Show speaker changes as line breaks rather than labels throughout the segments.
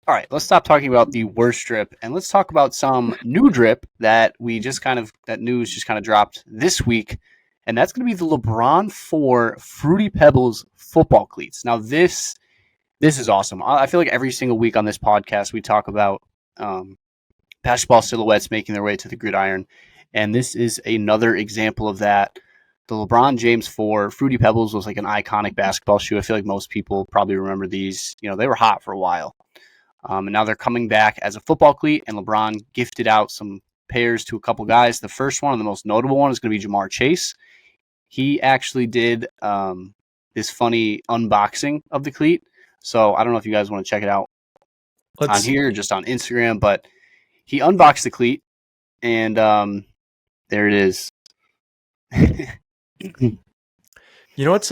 All right, let's stop talking about the worst drip and let's talk about some new drip that that news just kind of dropped this week, and that's going to be the LeBron 4 Fruity Pebbles football cleats. Now this is awesome. I feel like every single week on this podcast we talk about um, basketball silhouettes making their way to the gridiron, and this is another example of that. The LeBron James 4 Fruity Pebbles was like an iconic basketball shoe. I feel like most people probably remember these. You know, they were hot for a while. And now they're coming back as a football cleat, and LeBron gifted out some pairs to a couple guys. The first one, and the most notable one, is going to be Jamar Chase. He actually did this funny unboxing of the cleat. So I don't know if you guys want to check it out on here or just on Instagram, but he unboxed the cleat, and there it is.
You know what's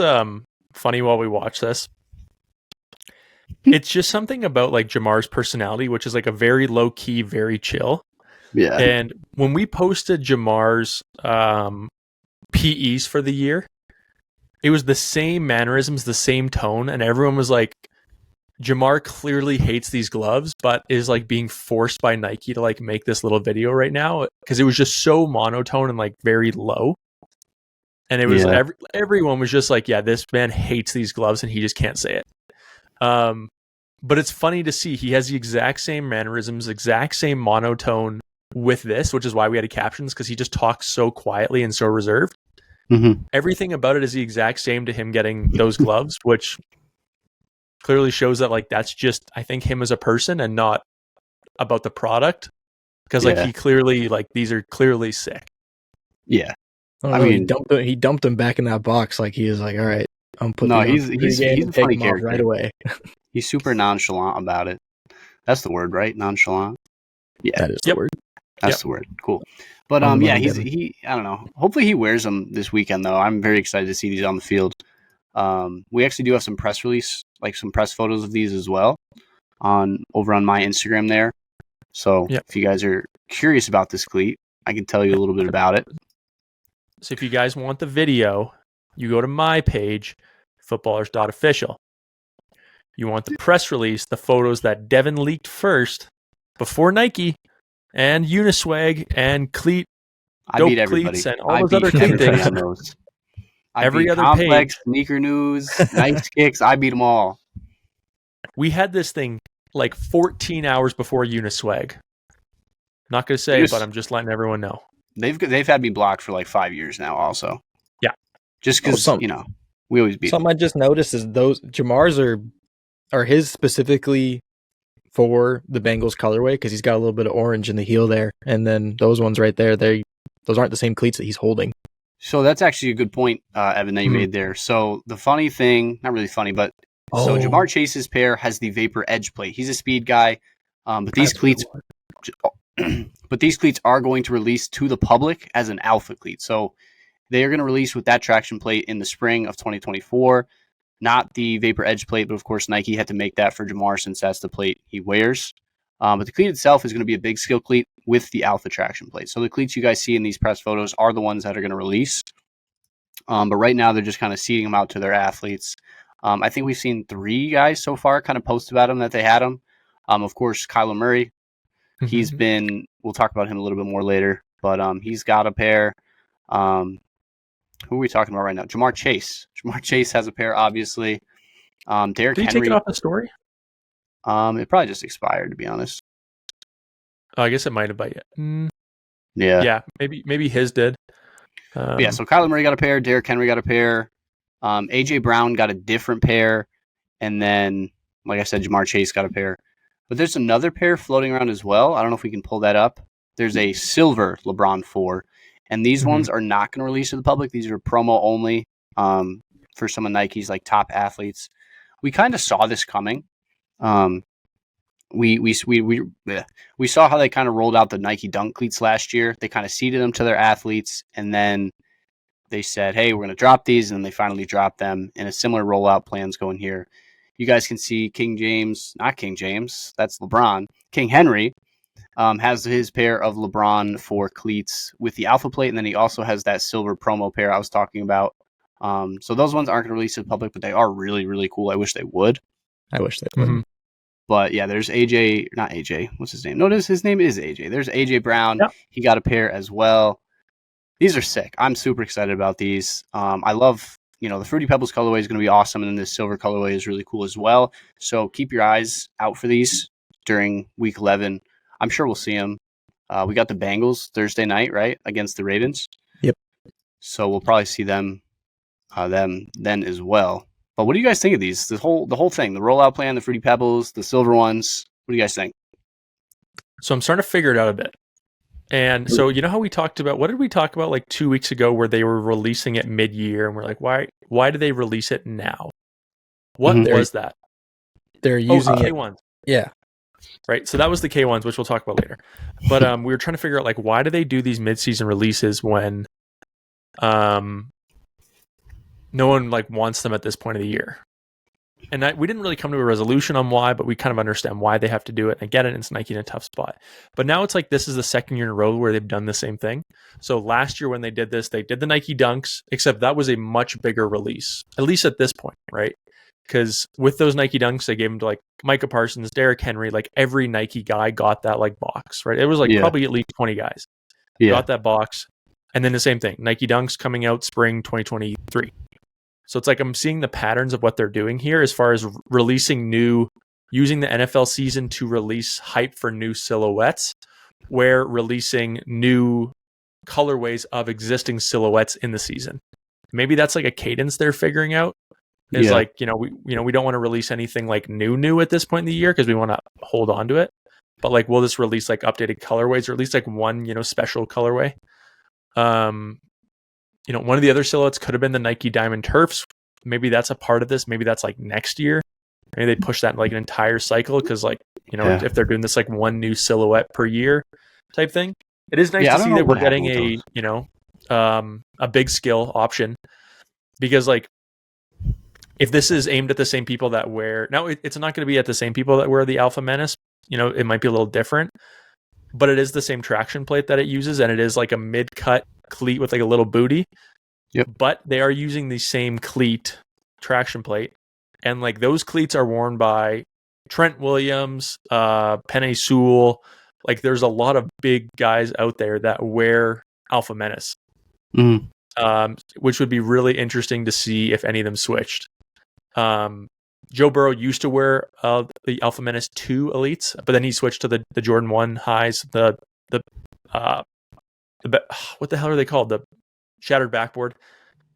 funny while we watch this? It's just something about like Jamar's personality, which is like a very low key, very chill.
Yeah.
And when we posted Jamar's PEs for the year, it was the same mannerisms, the same tone, and everyone was like, Jamar clearly hates these gloves, but is like being forced by Nike to like make this little video right now because it was just so monotone and like very low. And it was everyone was just like, yeah, this man hates these gloves and he just can't say it. But it's funny to see he has the exact same mannerisms, exact same monotone with this, which is why we had captions, because he just talks so quietly and so reserved.
Mm-hmm.
Everything about it is the exact same to him getting those gloves, which clearly shows that like that's just, I think, him as a person and not about the product, because like he clearly, like, these are clearly sick.
Yeah.
I mean, he dumped him back in that box. Like, he was like, all right, I'm putting
he's a funny character
right away.
He's super nonchalant about it. That's the word, right? Nonchalant. Yeah,
that is the word.
That's the word. Cool. But yeah, I don't know. Hopefully he wears them this weekend though. I'm very excited to see these on the field. We actually do have some press release, like some press photos of these as well, over on my Instagram there. So if you guys are curious about this cleat, I can tell you a little bit about it.
So if you guys want the video, you go to my page, footballers.official. You want the press release, the photos that Devin leaked first before Nike and Uniswag and Cleat, Dope Cleats, and all those other cleat things.
Every other Complex, page. Sneaker News, Nice Kicks, I beat them all.
We had this thing like 14 hours before Uniswag. Not going to say, but I'm just letting everyone know.
They've had me blocked for like 5 years now also.
Yeah.
Just because, we always beat
something
them.
I just noticed is those Jamar's are his specifically for the Bengals colorway, because he's got a little bit of orange in the heel there, and then those ones right there, those aren't the same cleats that he's holding.
So that's actually a good point, Evan, that you made there. So the funny thing, not really funny, but so Jamar Chase's pair has the Vapor Edge plate. He's a speed guy, but these cleats are going to release to the public as an alpha cleat. So they are going to release with that traction plate in the spring of 2024. Not the Vapor Edge plate, but of course Nike had to make that for Jamar since that's the plate he wears. But the cleat itself is going to be a big skill cleat with the alpha traction plate. So the cleats you guys see in these press photos are the ones that are going to release. But right now they're just kind of seeding them out to their athletes. I think we've seen 3 guys so far kind of post about them that they had them. Of course, Kyler Murray. He's been, we'll talk about him a little bit more later, but he's got a pair. Who are we talking about right now? Jamar Chase. Jamar Chase has a pair, obviously. Derrick Henry.
Did you take it off the story?
It probably just expired, to be honest.
Oh, I guess it might have by yet.
Yeah.
Yeah, maybe his did.
So Kyler Murray got a pair. Derrick Henry got a pair. A.J. Brown got a different pair. And then, like I said, Jamar Chase got a pair. But there's another pair floating around as well. I don't know if we can pull that up. There's a silver LeBron 4. And these ones are not going to release to the public. These are promo only for some of Nike's like top athletes. We kind of saw this coming. We saw how they kind of rolled out the Nike Dunk cleats last year. They kind of seeded them to their athletes, and then they said, "Hey, we're going to drop these," and then they finally dropped them. And a similar rollout plan's going here. You guys can see not King James, that's LeBron. King Henry has his pair of LeBron 4 cleats with the alpha plate, and then he also has that silver promo pair I was talking about. So those ones aren't going to release to the public, but they are really, really cool. I wish they would.
I wish they would.
But yeah, there's AJ, not AJ. What's his name? Notice his name is AJ. There's AJ Brown.
Yep.
He got a pair as well. These are sick. I'm super excited about these. I love, the Fruity Pebbles colorway is going to be awesome, and then this silver colorway is really cool as well. So keep your eyes out for these during week 11. I'm sure we'll see them. We got the Bengals Thursday night, right, against the Ravens.
Yep.
So we'll probably see them then as well. But what do you guys think of these? The whole thing, the rollout plan, the Fruity Pebbles, the silver ones. What do you guys think?
So I'm starting to figure it out a bit. And so, you know how we talked about, what did we talk about like 2 weeks ago where they were releasing it mid-year and we're like, why do they release it now? What was that?
They're using it.
K1s.
Yeah.
Right. So that was the K1s, which we'll talk about later. But we were trying to figure out like, why do they do these mid-season releases when no one like wants them at this point of the year? And we didn't really come to a resolution on why, but we kind of understand why they have to do it. And I get it. It's Nike in a tough spot. But now it's like this is the second year in a row where they've done the same thing. So last year when they did this, they did the Nike Dunks, except that was a much bigger release, at least at this point, right? Because with those Nike Dunks, they gave them to like Micah Parsons, Derrick Henry, like every Nike guy got that like box, right? It was like probably at least 20 guys got that box. And then the same thing, Nike Dunks coming out spring 2023. So it's like I'm seeing the patterns of what they're doing here as far as releasing using the NFL season to release hype for new silhouettes, where releasing new colorways of existing silhouettes in the season. Maybe that's like a cadence they're figuring out. Is like, we don't want to release anything like new at this point in the year because we want to hold on to it. But like we'll just release like updated colorways or at least like one, special colorway. One of the other silhouettes could have been the Nike Diamond Turfs. Maybe that's a part of this. Maybe that's like next year. Maybe they push that in like an entire cycle because like, if they're doing this like one new silhouette per year type thing. It is nice to see that we're getting a big skill option because like if this is aimed at the same people that wear, now it's not going to be at the same people that wear the Alpha Menace, it might be a little different, but it is the same traction plate that it uses and it is like a mid-cut cleat with like a little booty.
Yep.
But they are using the same cleat traction plate. And like those cleats are worn by Trent Williams, Penny Sewell. Like there's a lot of big guys out there that wear Alpha Menace. Which would be really interesting to see if any of them switched. Joe Burrow used to wear the Alpha Menace 2 Elites, but then he switched to the Jordan 1 highs, the what the hell are they called? The shattered backboard.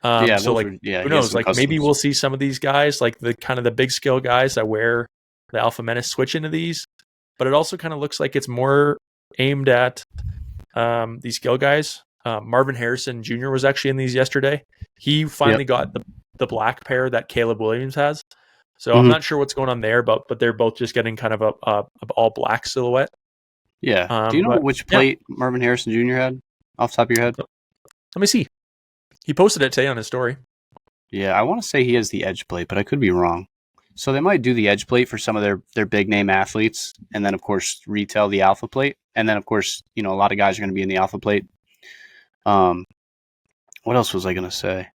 So like, who knows? Like maybe we'll see some of these guys, like the kind of the big skill guys that wear the Alpha Menace switch into these. But it also kind of looks like it's more aimed at these skill guys. Marvin Harrison Jr. was actually in these yesterday. He finally got the black pair that Caleb Williams has. So I'm not sure what's going on there, but they're both just getting kind of a all black silhouette.
Yeah. Do you know which plate Marvin Harrison Jr. had off the top of your head?
Let me see. He posted it today on his story.
Yeah, I want to say he has the edge plate, but I could be wrong. So they might do the edge plate for some of their big name athletes, and then of course retail the alpha plate, and then of course a lot of guys are going to be in the alpha plate. What else was I going to say?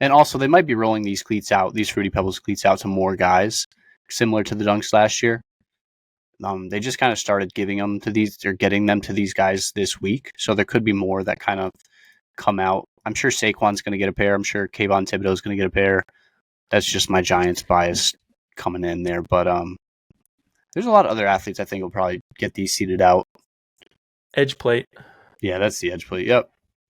And also they might be rolling these cleats out, these Fruity Pebbles cleats out to more guys, similar to the Dunks last year. They just kind of started giving them to these, or getting them to these guys this week, so there could be more that kind of come out. I'm sure Saquon's going to get a pair. I'm sure Kayvon Thibodeau's going to get a pair. That's just my Giants bias coming in there. But there's a lot of other athletes I think will probably get these seated out.
Edge plate.
Yeah, that's the edge plate. Yep.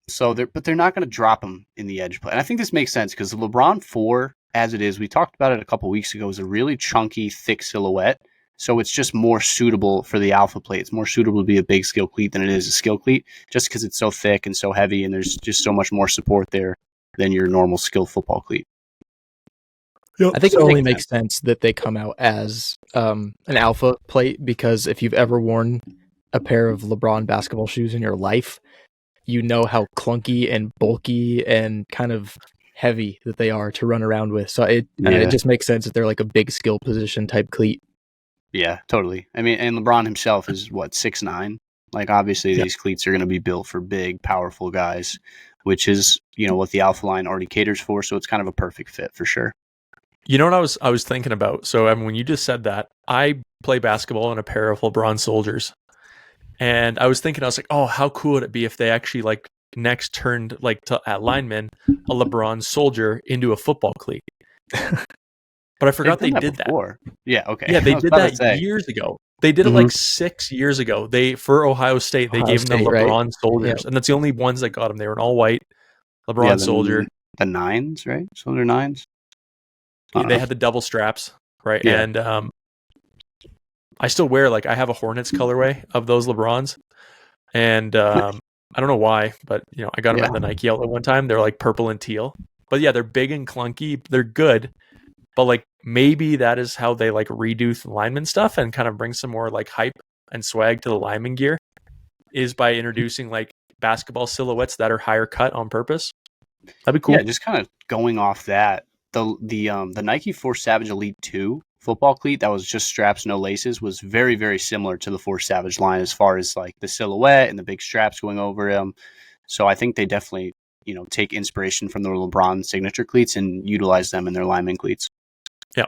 So they're not going to drop them in the edge plate. And I think this makes sense because the LeBron 4, as it is, we talked about it a couple weeks ago, is a really chunky, thick silhouette. So it's just more suitable for the alpha plate. It's more suitable to be a big skill cleat than it is a skill cleat, just because it's so thick and so heavy, and there's just so much more support there than your normal skill football cleat.
I think it only makes sense that they come out as an alpha plate, because if you've ever worn a pair of LeBron basketball shoes in your life, you know how clunky and bulky and kind of heavy that they are to run around with. So it just makes sense that they're like a big skill position type cleat.
Yeah, totally. I mean, and LeBron himself is, 6'9"? Like, obviously, these cleats are going to be built for big, powerful guys, which is, what the Alpha line already caters for, so it's kind of a perfect fit for sure.
You know what I was thinking about? So I mean, when you just said that, I play basketball in a pair of LeBron soldiers. And I was like, oh, how cool would it be if they actually like next turned like at lineman a LeBron soldier into a football cleat. But I
They've
forgot
done
they
that
did that.
before. Yeah, okay.
Yeah,
I
they
was
did
about to
that
say.
years ago. They did it
Mhm.
like 6 years ago. They for Ohio State, they
Ohio
gave them the
State, right?
LeBron soldiers,
Yep.
and that's the only ones that got them. They were in all white.
Yeah,
LeBron soldier.
the nines, right? So they're nines. I don't
They
know.
had the double straps, right?
Yeah.
And I still wear like I have a Hornets colorway of those LeBrons, and I don't know why, but you know I got them
Yeah.
at the Nike outlet one time. They're like purple and teal, but yeah, they're big and clunky. They're good, but like maybe that is how they like redo the lineman stuff and kind of bring some more like hype and swag to the lineman gear, is by introducing like basketball silhouettes that are higher cut on purpose. That'd be cool.
Yeah, just kind of going off that, the Nike Force Savage Elite 2 football cleat that was just straps, no laces, was very, very similar to the Force Savage line as far as like the silhouette and the big straps going over them. So I think they definitely, take inspiration from the LeBron signature cleats and utilize them in their lineman cleats.
Yeah.